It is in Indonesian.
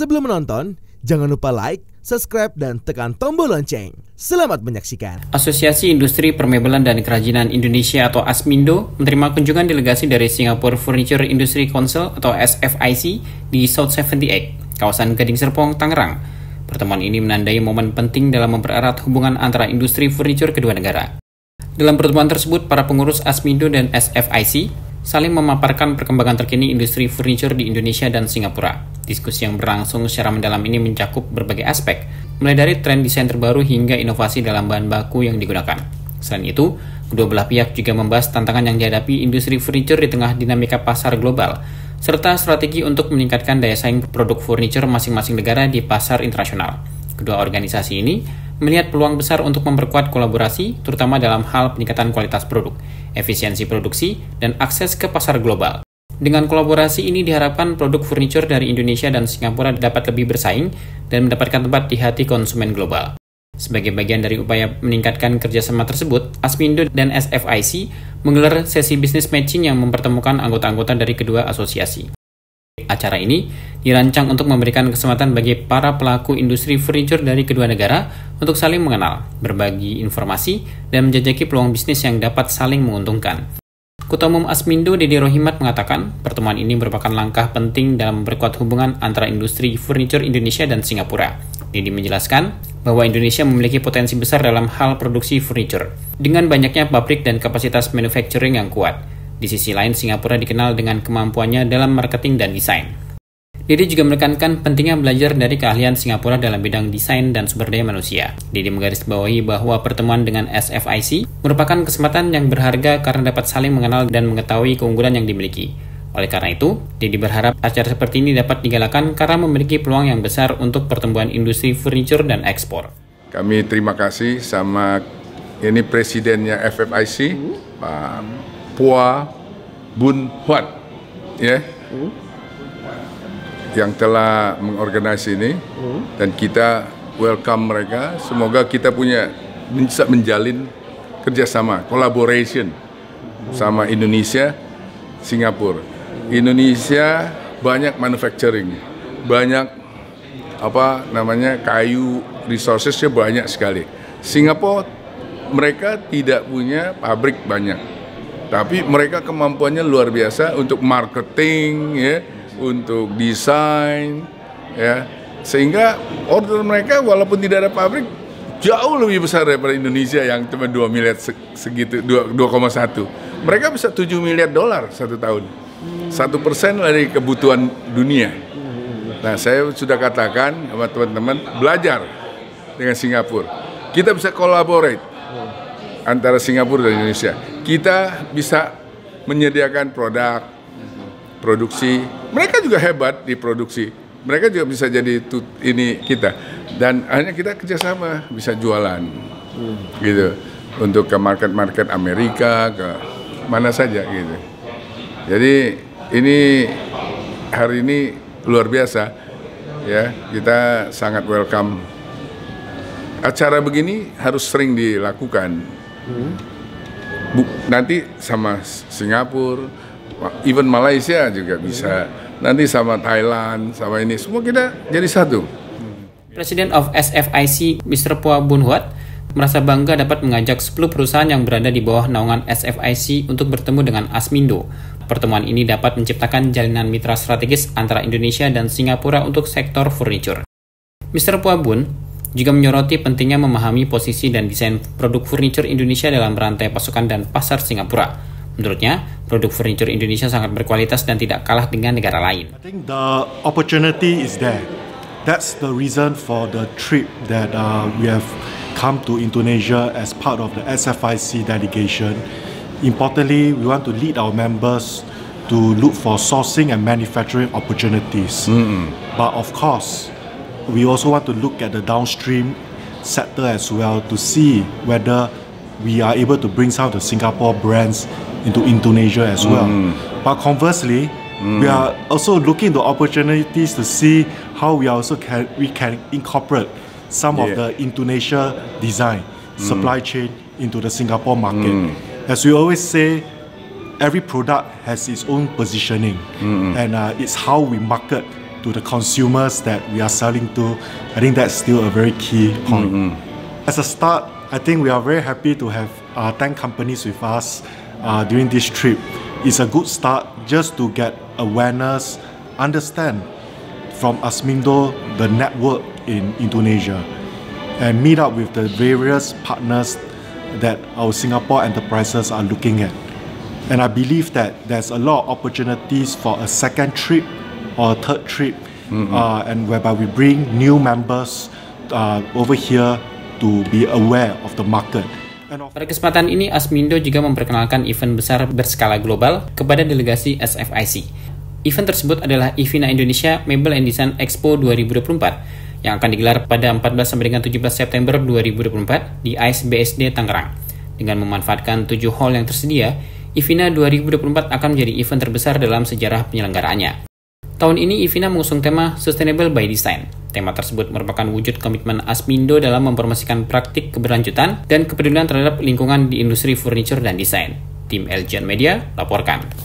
Sebelum menonton, jangan lupa like, subscribe, dan tekan tombol lonceng. Selamat menyaksikan. Asosiasi Industri Permebelan dan Kerajinan Indonesia atau ASMINDO menerima kunjungan delegasi dari Singapore Furniture Industry Council atau SFIC di South 78, kawasan Gading Serpong, Tangerang. Pertemuan ini menandai momen penting dalam mempererat hubungan antara industri furniture kedua negara. Dalam pertemuan tersebut, para pengurus ASMINDO dan SFIC saling memaparkan perkembangan terkini industri furniture di Indonesia dan Singapura. Diskusi yang berlangsung secara mendalam ini mencakup berbagai aspek, mulai dari tren desain terbaru hingga inovasi dalam bahan baku yang digunakan. Selain itu, kedua belah pihak juga membahas tantangan yang dihadapi industri furniture di tengah dinamika pasar global, serta strategi untuk meningkatkan daya saing produk furniture masing-masing negara di pasar internasional. Kedua organisasi ini melihat peluang besar untuk memperkuat kolaborasi, terutama dalam hal peningkatan kualitas produk, efisiensi produksi, dan akses ke pasar global. Dengan kolaborasi ini diharapkan produk furniture dari Indonesia dan Singapura dapat lebih bersaing dan mendapatkan tempat di hati konsumen global. Sebagai bagian dari upaya meningkatkan kerjasama tersebut, ASMINDO dan SFIC menggelar sesi business matching yang mempertemukan anggota-anggota dari kedua asosiasi. Acara ini dirancang untuk memberikan kesempatan bagi para pelaku industri furniture dari kedua negara untuk saling mengenal, berbagi informasi, dan menjajaki peluang bisnis yang dapat saling menguntungkan. Ketua Umum ASMINDO Dede Rohimat mengatakan, pertemuan ini merupakan langkah penting dalam memperkuat hubungan antara industri furniture Indonesia dan Singapura. Dede menjelaskan bahwa Indonesia memiliki potensi besar dalam hal produksi furniture, dengan banyaknya pabrik dan kapasitas manufacturing yang kuat. Di sisi lain, Singapura dikenal dengan kemampuannya dalam marketing dan desain. Dede juga menekankan pentingnya belajar dari keahlian Singapura dalam bidang desain dan sumber daya manusia. Dede menggarisbawahi bahwa pertemuan dengan SFIC merupakan kesempatan yang berharga karena dapat saling mengenal dan mengetahui keunggulan yang dimiliki. Oleh karena itu, Dede berharap acara seperti ini dapat digalakan karena memiliki peluang yang besar untuk pertumbuhan industri furniture dan ekspor. Kami terima kasih sama ini presidennya FFIC, Pak Phua Boon Huat, ya, yang telah mengorganisasi ini, dan kita welcome mereka. Semoga kita bisa menjalin kerjasama, collaboration sama Indonesia, Singapura. Indonesia banyak manufacturing, banyak kayu, resourcesnya banyak sekali. Singapura mereka tidak punya pabrik banyak, tapi mereka kemampuannya luar biasa untuk marketing, ya, untuk desain, ya, sehingga order mereka walaupun tidak ada pabrik jauh lebih besar daripada Indonesia yang cuma 2 miliar segitu, 2,1. Mereka bisa 7 miliar dolar satu tahun, 1% dari kebutuhan dunia. Nah, saya sudah katakan sama teman-teman, belajar dengan Singapura. Kita bisa collaborate antara Singapura dan Indonesia. Kita bisa menyediakan produksi. Mereka juga hebat di produksi. Mereka juga bisa jadi ini kita. Dan hanya kita kerjasama bisa jualan, gitu. Untuk ke market Amerika, ke mana saja, gitu. Jadi ini hari ini luar biasa, ya. Kita sangat welcome. Acara begini harus sering dilakukan. Nanti sama Singapura, even Malaysia juga bisa. Nanti sama Thailand, sama ini, semua kita jadi satu. President of SFIC, Mr. Phua Boon Huat, merasa bangga dapat mengajak 10 perusahaan yang berada di bawah naungan SFIC untuk bertemu dengan ASMINDO. Pertemuan ini dapat menciptakan jalinan mitra strategis antara Indonesia dan Singapura untuk sektor furniture. Mr. Phua Boon juga menyoroti pentingnya memahami posisi dan desain produk furniture Indonesia dalam rantai pasokan dan pasar Singapura. Menurutnya, produk furniture Indonesia sangat berkualitas dan tidak kalah dengan negara lain. I think the opportunity is there. That's the reason for the trip that we have come to Indonesia as part of the SFIC delegation. Importantly, we want to lead our members to look for sourcing and manufacturing opportunities. But of course, we also want to look at the downstream sector as well to see whether we are able to bring some of the Singapore brands into Indonesia as well. But conversely, we are also looking into opportunities to see how we can incorporate some of the Indonesia design supply chain into the Singapore market. As we always say, every product has its own positioning, and it's how we market to the consumers that we are selling to. I think that's still a very key point. As a start, I think we are very happy to have 10 companies with us during this trip. It's a good start just to get awareness, understand from Asmindo the network in Indonesia, and meet up with the various partners that our Singapore enterprises are looking at. And I believe that there's a lot of opportunities for a second trip or a third trip, and whereby we bring new members over here to be aware of the market. Pada kesempatan ini, Asmindo juga memperkenalkan event besar berskala global kepada delegasi SFIC. Event tersebut adalah IFINA Indonesia Mebel and Design Expo 2024 yang akan digelar pada 14 sampai dengan 17 September 2024 di AIS BSD Tangerang. Dengan memanfaatkan 7 hall yang tersedia, IFINA 2024 akan menjadi event terbesar dalam sejarah penyelenggaraannya. Tahun ini IFINA mengusung tema Sustainable by Design. Tema tersebut merupakan wujud komitmen Asmindo dalam mempromosikan praktik keberlanjutan dan kepedulian terhadap lingkungan di industri furniture dan desain. Tim Eljan Media laporkan.